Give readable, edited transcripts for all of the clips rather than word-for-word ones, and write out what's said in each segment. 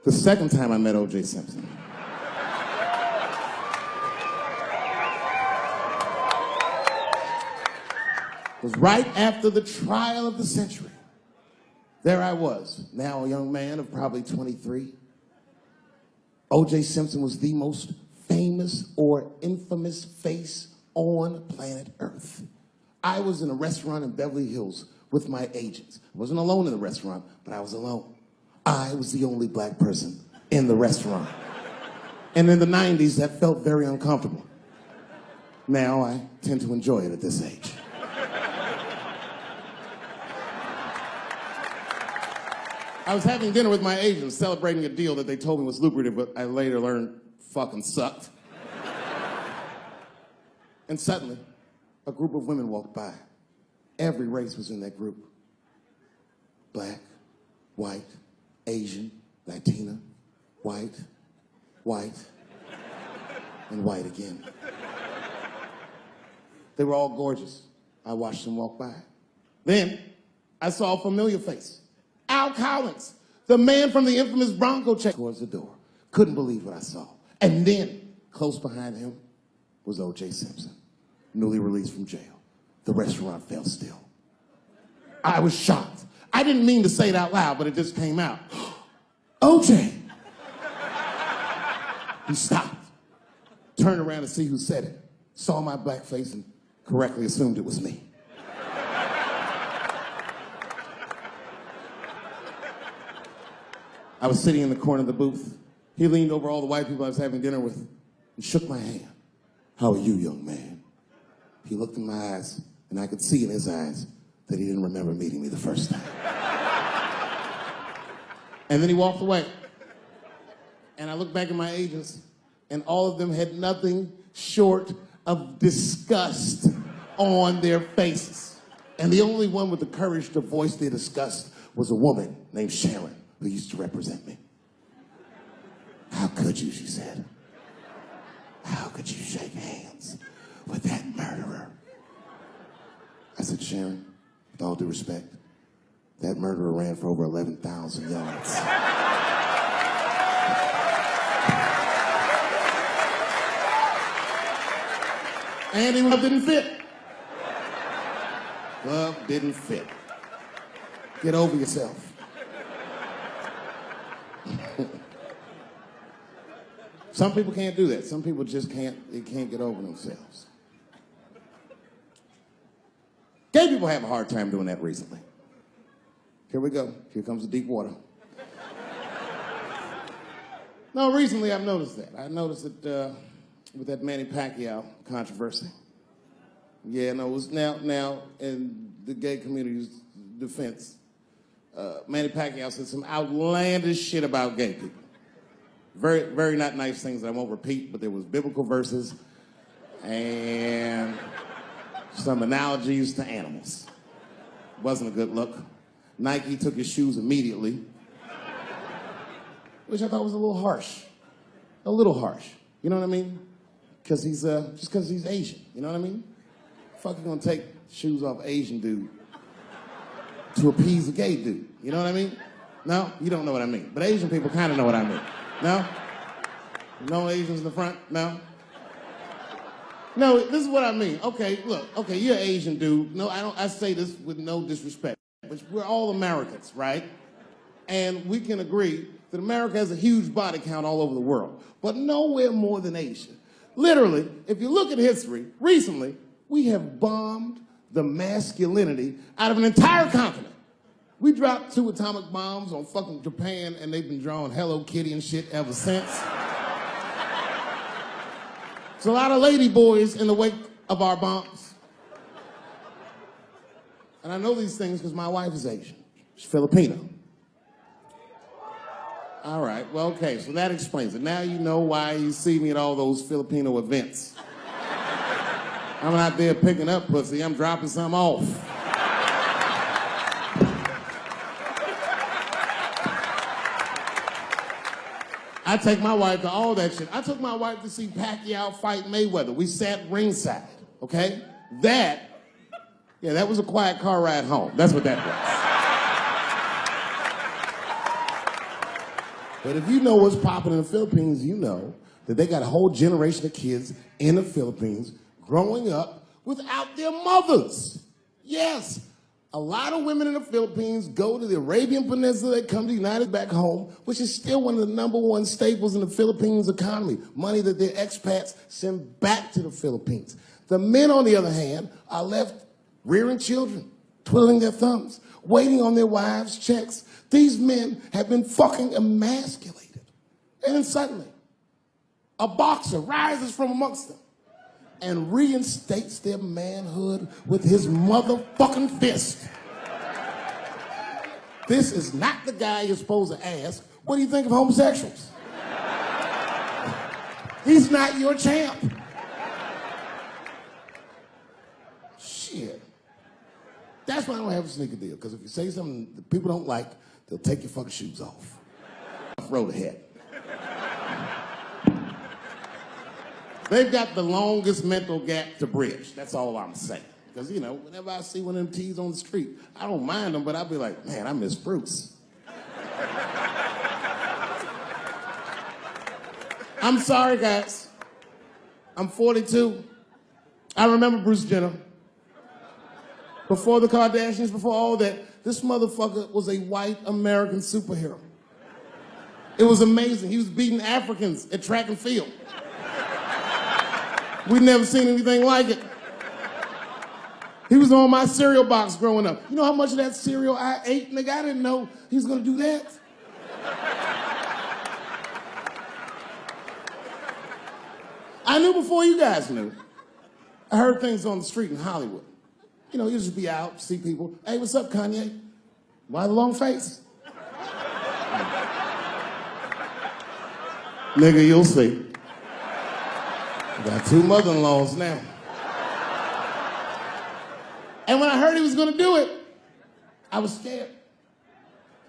The second time I met O.J. Simpson was right after the trial of the century. There I was, now a young man of probably 23. O.J. Simpson was the most famous or infamous face on planet Earth. I was in a restaurant in Beverly Hills with my agents. I wasn't alone in the restaurant, but I was alone. I was the only black person in the restaurant. And in the 90s, that felt very uncomfortable. Now I tend to enjoy it at this age. I was having dinner with my agents, celebrating a deal that they told me was lucrative, but I later learned fucking sucked. And suddenly, a group of women walked by. Every race was in that group. Black, white, Asian, Latina, white, and white again. They were all gorgeous. I watched them walk by. Then, I saw a familiar face. Al Collins, the man from the infamous Bronco check, towards the door. Couldn't believe what I saw. And then, close behind him, was O.J. Simpson, newly released from jail. The restaurant fell still. I was shocked. I didn't mean to say it out loud, but it just came out. O.J. He stopped, turned around to see who said it, saw my black face, and correctly assumed it was me. I was sitting in the corner of the booth. He leaned over all the white people I was having dinner with and shook my hand. "How are you, young man?" He looked in my eyes, and I could see in his eyes that he didn't remember meeting me the first time. And then he walked away. And I looked back at my agents, and all of them had nothing short of disgust on their faces. And the only one with the courage to voice their disgust was a woman named Sharon, who used to represent me. "How could you," she said. "How could you shake hands with that murderer?" I said, "Sharon, with all due respect, that murderer ran for over 11,000 yards. And he didn't fit. Glove didn't fit. Get over yourself." Some people can't do that. Some people just can't get over themselves. Gay people have a hard time doing that recently. Here we go. Here comes the deep water. No, recently I've noticed that. I noticed it with that Manny Pacquiao controversy. Yeah, no, it was now in the gay community's defense, Manny Pacquiao said some outlandish shit about gay people. Very, very not nice things that I won't repeat, but there was biblical verses and some analogies to animals. Wasn't a good look. Nike took his shoes immediately, which I thought was a little harsh. A little harsh. You know what I mean? Because he's, just because he's Asian. You know what I mean? Fuck, you gonna take shoes off Asian dude to appease a gay dude. You know what I mean? No? You don't know what I mean. But Asian people kind of know what I mean. No? No Asians in the front? No? No, this is what I mean. Okay, look, okay, you're an Asian dude. No, I say this with no disrespect. But we're all Americans, right? And we can agree that America has a huge body count all over the world, but nowhere more than Asia. Literally, if you look at history, recently, we have bombed the masculinity out of an entire continent. We dropped 2 atomic bombs on fucking Japan, and they've been drawing Hello Kitty and shit ever since. There's a lot of lady boys in the wake of our bombs. And I know these things because my wife is Asian. She's Filipino. All right, well, okay, so that explains it. Now you know why you see me at all those Filipino events. I'm not there picking up pussy, I'm dropping some off. I take my wife to all that shit. I took my wife to see Pacquiao fight Mayweather. We sat ringside, okay? That was a quiet car ride home. That's what that But if you know what's popping in the Philippines, you know that they got a whole generation of kids in the Philippines growing up without their mothers. Yes, a lot of women in the Philippines go to the Arabian Peninsula, they come to the United back home, which is still one of the #1 staples in the Philippines economy, money that their expats send back to the Philippines. The men, on the other hand, are left rearing children, twiddling their thumbs, waiting on their wives' checks. These men have been fucking emasculated. And then suddenly, a boxer rises from amongst them and reinstates their manhood with his motherfucking fist. This is not the guy you're supposed to ask, what do you think of homosexuals? He's not your champ. Shit. That's why I don't have a sneaker deal, because if you say something that people don't like, they'll take your fucking shoes off. Road ahead. They've got the longest mental gap to bridge. That's all I'm saying. Because, you know, whenever I see one of them T's on the street, I don't mind them, but I'll be like, man, I miss Bruce. I'm sorry, guys. I'm 42. I remember Bruce Jenner. Before the Kardashians, before all that, this motherfucker was a white American superhero. It was amazing. He was beating Africans at track and field. We'd never seen anything like it. He was on my cereal box growing up. You know how much of that cereal I ate, nigga? I didn't know he was gonna do that. I knew before you guys knew. I heard things on the street in Hollywood. You know, you just be out, see people. Hey, what's up, Kanye? Why the long face? Nigga, you'll see. I got 2 mother-in-laws now. And when I heard he was gonna do it, I was scared.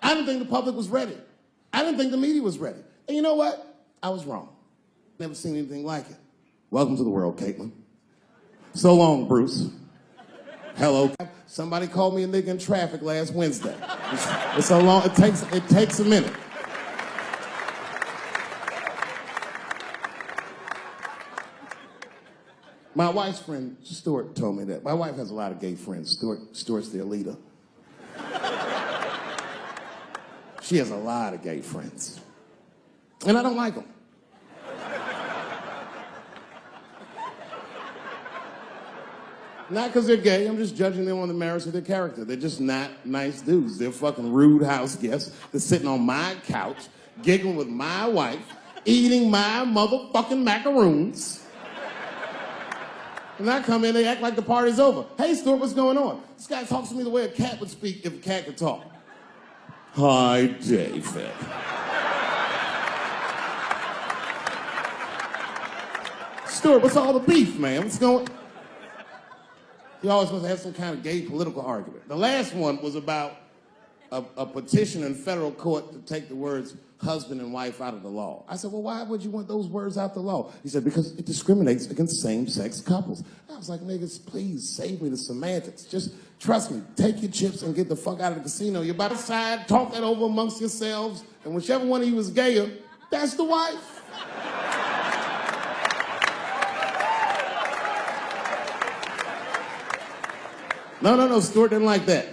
I didn't think the public was ready. I didn't think the media was ready. And you know what? I was wrong. Never seen anything like it. Welcome to the world, Caitlin. So long, Bruce. Hello. Somebody called me a nigga in traffic last Wednesday. It's so long, it takes a minute. My wife's friend, Stuart, told me that. My wife has a lot of gay friends. Stuart's their leader. She has a lot of gay friends. And I don't like them. Not because they're gay, I'm just judging them on the merits of their character. They're just not nice dudes. They're fucking rude house guests. They're sitting on my couch, giggling with my wife, eating my motherfucking macaroons. And I come in, they act like the party's over. Hey, Stuart, what's going on? This guy talks to me the way a cat would speak if a cat could talk. Hi, David. Stuart, what's all the beef, man? What's going on? You always must have some kind of gay political argument. The last one was about a petition in federal court to take the words husband and wife out of the law. I said, well, why would you want those words out the law? He said, because it discriminates against same-sex couples. I was like, niggas, please save me the semantics. Just trust me, take your chips and get the fuck out of the casino. You're about to decide, talk that over amongst yourselves, and whichever one of you is gayer, that's the wife. No, Stuart didn't like that.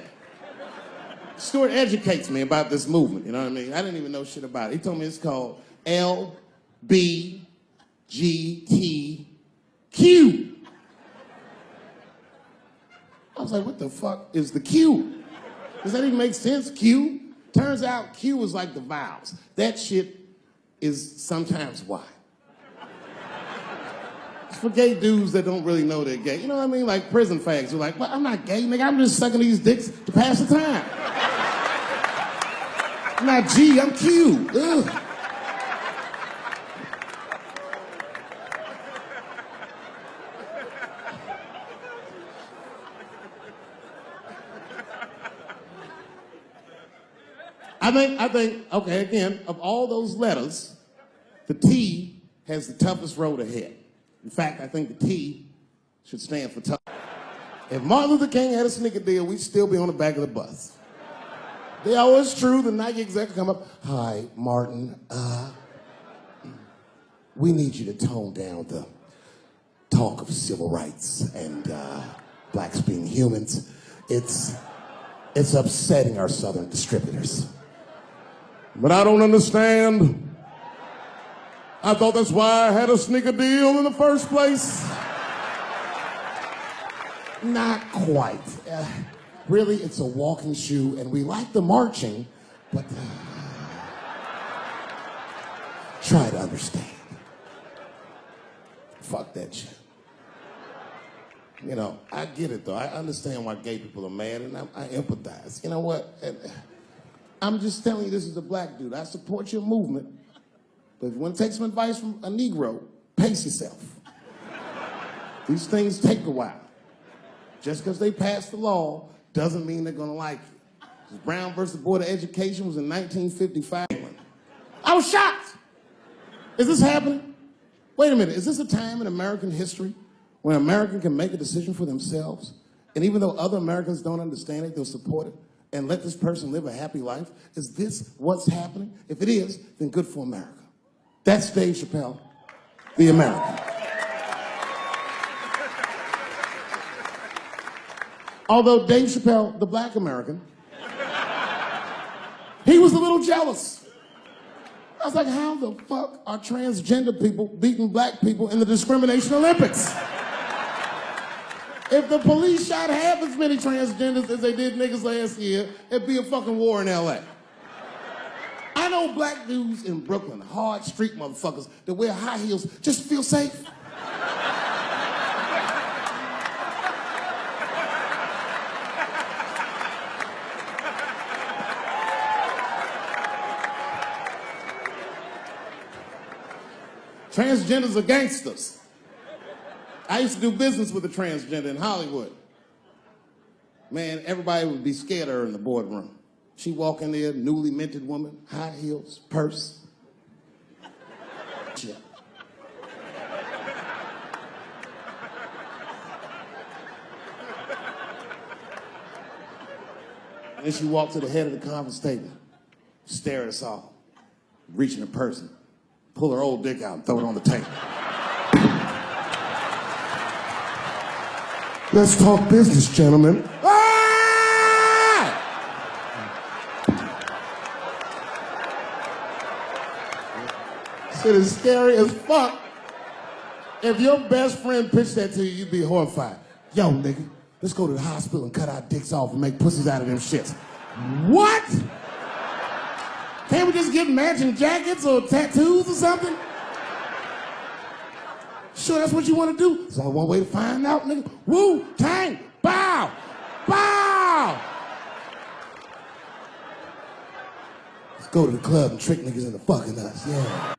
Stuart educates me about this movement, you know what I mean? I didn't even know shit about it. He told me it's called LBGTQ. I was like, what the fuck is the Q? Does that even make sense, Q? Turns out Q is like the vowels. That shit is sometimes Y. It's for gay dudes that don't really know they're gay. You know what I mean? Like prison fags who are like, well, I'm not gay, nigga. I'm just sucking these dicks to pass the time. I'm not G, I'm Q. Ugh. I think, okay, again, of all those letters, the T has the toughest road ahead. In fact, I think the T should stand for tough. If Martin Luther King had a sneaker deal, we'd still be on the back of the bus. They always true. The Nike exec come up. Hi, Martin. We need you to tone down the talk of civil rights and blacks being humans. It's upsetting our southern distributors. But I don't understand. I thought that's why I had a sneaker deal in the first place. Not quite. Really, it's a walking shoe, and we like the marching, but try to understand. Fuck that shit. You know, I get it, though. I understand why gay people are mad, and I empathize. You know what? I'm just telling you, this is a black dude. I support your movement, but if you want to take some advice from a Negro, pace yourself. These things take a while. Just because they passed the law doesn't mean they're going to like it. Brown versus Board of Education was in 1955. I was shocked. Is this happening? Wait a minute, is this a time in American history when an American can make a decision for themselves, and even though other Americans don't understand it, they'll support it, and let this person live a happy life? Is this what's happening? If it is, then good for America. That's Dave Chappelle, the American. Although Dave Chappelle, the black American, he was a little jealous. I was like, how the fuck are transgender people beating black people in the discrimination Olympics? If the police shot half as many transgenders as they did niggas last year, it'd be a fucking war in LA. I know black dudes in Brooklyn, hard street motherfuckers that wear high heels just to feel safe. Transgenders are gangsters. I used to do business with a transgender in Hollywood. Man, everybody would be scared of her in the boardroom. She'd walk in there, newly minted woman, high heels, purse. Shit. And then she walked to the head of the conference table, stare at us all, reach in her purse, pull her old dick out and throw it on the table. Let's talk business, gentlemen. Ah! Shit is scary as fuck. If your best friend pitched that to you, you'd be horrified. Yo, nigga, let's go to the hospital and cut our dicks off and make pussies out of them shits. What? Can't we just get matching jackets or tattoos or something? Sure, that's what you want to do? There's only one way to find out, nigga. Woo, tang, bow, bow. Let's go to the club and trick niggas into fucking us, yeah.